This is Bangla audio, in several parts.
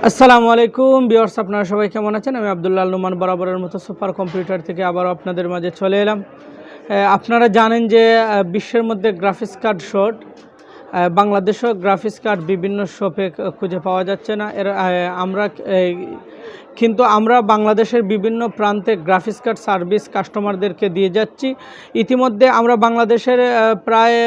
আসসালামু আলাইকুম ভিউয়ার্স, আপনারা সবাই কেমন আছেন? আমি আব্দুল্লাহ নুমান বরাবরের মতো সুপার কম্পিউটার থেকে আবারও আপনাদের মাঝে চলে এলাম। আপনারা জানেন যে বিশ্বের মধ্যে গ্রাফিক্স কার্ড শর্ট, বাংলাদেশেও গ্রাফিক্স কার্ড বিভিন্ন শপে খুঁজে পাওয়া যাচ্ছে না। কিন্তু আমরা বাংলাদেশের বিভিন্ন প্রান্তে গ্রাফিক্স কার্ড সার্ভিস কাস্টমারদেরকে দিয়ে যাচ্ছি। ইতিমধ্যে আমরা বাংলাদেশের প্রায়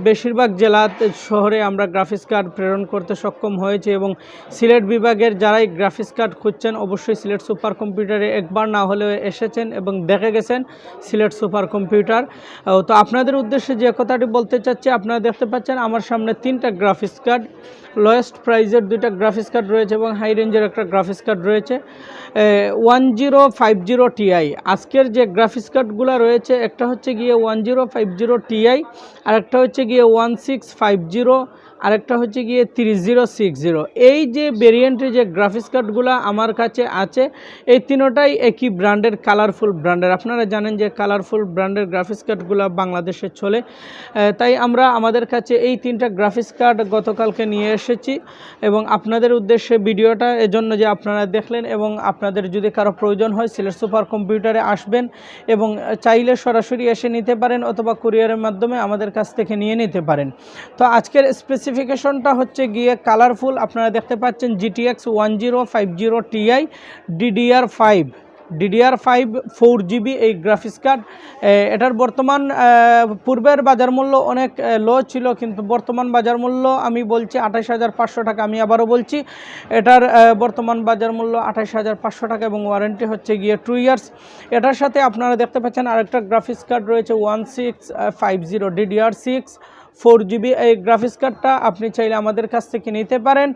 বেশিরভাগ জেলা শহরে আমরা গ্রাফিক্স কার্ড প্রেরণ করতে সক্ষম হয়েছি এবং সিলেট বিভাগের যারাই গ্রাফিক্স কার্ড খুঁজছেন অবশ্যই সিলেট সুপার কম্পিউটারে একবার না হলেও এসেছেন এবং দেখে গেছেন সিলেট সুপার কম্পিউটার। তো আপনাদের উদ্দেশ্যে যে কথাটি বলতে চাচ্ছি, আপনারা দেখতে পাচ্ছেন আমার সামনে 3টা গ্রাফিক্স কার্ড, লোয়েস্ট প্রাইজের 2টা গ্রাফিক্স কার্ড রয়েছে এবং হাই রেঞ্জের একটা গ্রাফিক্স কার্ড রয়েছে। 1050 Ti আজকের যে গ্রাফিক্স কার্ডগুলো রয়েছে, একটা হচ্ছে গিয়ে 1050 Ti, আর একটা হচ্ছে গিয়ে 1650, আরেকটা হচ্ছে গিয়ে 3060। এই যে ভেরিয়েন্টের যে গ্রাফিক্স কার্ডগুলো আমার কাছে আছে, এই তিনোটাই একই ব্র্যান্ডের, কালারফুল ব্র্যান্ডের। আপনারা জানেন যে কালারফুল ব্র্যান্ডের গ্রাফিক্স কার্ডগুলো বাংলাদেশে চলে, তাই আমরা আমাদের কাছে এই 3টা গ্রাফিক্স কার্ড গতকালকে নিয়ে এসেছি এবং আপনাদের উদ্দেশ্যে ভিডিওটা এজন্য যে আপনারা দেখলেন, এবং আপনাদের যদি কারো প্রয়োজন হয় সিলেট সুপার কম্পিউটারে আসবেন এবং চাইলে সরাসরি এসে নিতে পারেন অথবা কুরিয়ারের মাধ্যমে আমাদের কাছ থেকে নিয়ে নিতে পারেন। তো আজকের স্পেসিফিকেশনটা হচ্ছে গিয়ে কালারফুল। আপনারা দেখতে পাচ্ছেন GTX 1050 Ti DDR5 4GB এই গ্রাফিক্স কার্ড। এটার বর্তমান পূর্বের বাজার মূল্য অনেক লো ছিল, কিন্তু বর্তমান বাজার মূল্য আমি বলছি 28,500 টাকা। আমি আবারও বলছি, এটার বর্তমান বাজার মূল্য 28,500 টাকা এবং ওয়ারেন্টি হচ্ছে গিয়ে 2 ইয়ার্স। এটার সাথে আপনারা দেখতে পাচ্ছেন আরেকটা গ্রাফিক্স কার্ড রয়েছে 1650 DDR6 4GB। এই গ্রাফিক্স কার্ডটা আপনি চাইলে আমাদের কাছ থেকে নিতে পারেন।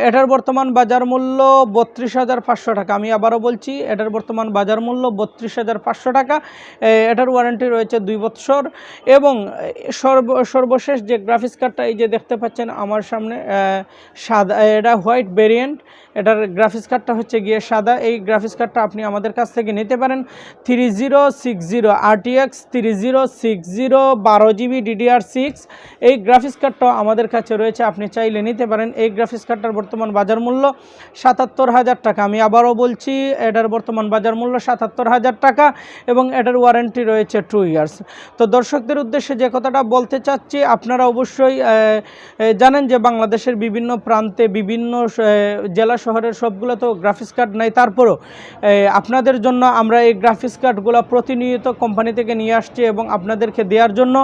এটার বর্তমান বাজার মূল্য 32,500 টাকা। আমি আবারও বলছি, এটার বর্তমান বাজার মূল্য 32,500 টাকা। এটার ওয়ারেন্টি রয়েছে 2 বছর। এবং সর্বশেষ যে গ্রাফিক্স কার্ডটা এই যে দেখতে পাচ্ছেন আমার সামনে, সাদা, এটা হোয়াইট ভেরিয়েন্ট, এটার গ্রাফিক্স কার্ডটা হচ্ছে গিয়ে সাদা। এই গ্রাফিক্স কার্ডটা আপনি আমাদের কাছ থেকে নিতে পারেন। 3060 RTX 3060 12GB DDR6 এই গ্রাফিক্স কার্ডটাও আমাদের কাছে রয়েছে, আপনি চাইলে নিতে পারেন। এই গ্রাফিক্স কার্ডটার বর্তমান বাজার মূল্য 77,000 টাকা। আমি আবারও বলছি, এটার বর্তমান বাজার মূল্য 77,000 টাকা এবং এটার ওয়ারেন্টি রয়েছে 2 ইয়ার্স। তো দর্শকদের উদ্দেশ্যে যে কথাটা বলতে চাচ্ছি, আপনারা অবশ্যই জানেন যে বাংলাদেশের বিভিন্ন প্রান্তে বিভিন্ন জেলা শহরের সবগুলো তো গ্রাফিক্স কার্ড নাই, তারপরও আপনাদের জন্য আমরা এই গ্রাফিক্স কার্ডগুলো প্রতিনিয়ত কোম্পানি থেকে নিয়ে আসছি এবং আপনাদেরকে দেওয়ার জন্য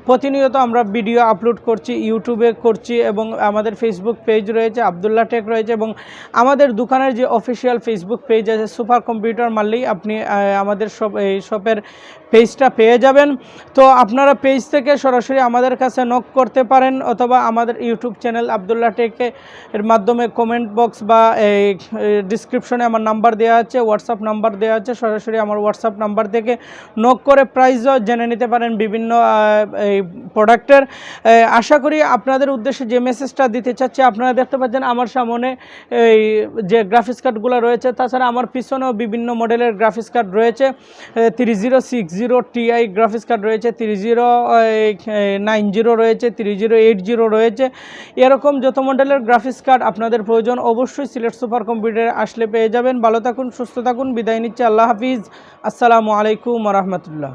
প্রতিনিয়ত আমরা ভিডিও আপলোড করছি, ইউটিউবে করছি এবং আমাদের ফেসবুক পেজ রয়েছে, আব্দুল্লাহ টেক রয়েছে, এবং আমাদের দোকানের যে অফিসিয়াল ফেসবুক পেজ আছে সুপার কম্পিউটার মারলেই আপনি আমাদের এই শপের পেজটা পেয়ে যাবেন। তো আপনারা পেজ থেকে সরাসরি আমাদের কাছে নক করতে পারেন অথবা আমাদের ইউটিউব চ্যানেল আব্দুল্লাহ টেকে এর মাধ্যমে কমেন্ট বক্স বা এই ডিসক্রিপশনে আমার নাম্বার দেওয়া আছে, হোয়াটসঅ্যাপ নাম্বার দেওয়া আছে, সরাসরি আমার হোয়াটসঅ্যাপ নাম্বার থেকে নক করে প্রাইসও জেনে নিতে পারেন বিভিন্ন এই প্রোডাক্টের। আশা করি আপনাদের উদ্দেশ্যে যে মেসেজটা দিতে চাচ্ছি, আপনারা দেখতে পাচ্ছেন আমার সামনে এই যে গ্রাফিক্স কার্ডগুলো রয়েছে, তাছাড়া আমার পিছনেও বিভিন্ন মডেলের গ্রাফিক্স কার্ড রয়েছে। 3060 Ti গ্রাফিক্স কার্ড রয়েছে, 3090 রয়েছে, 3080 রয়েছে। এরকম যত মডেলের গ্রাফিক্স কার্ড আপনাদের প্রয়োজন অবশ্যই সিলেট সুপার কম্পিউটারে আসলে পেয়ে যাবেন। ভালো থাকুন, সুস্থ থাকুন, বিদায় নিচ্ছি। আল্লাহ হাফিজ, আসসালামু আলাইকুম ওয়া রাহমাতুল্লাহ।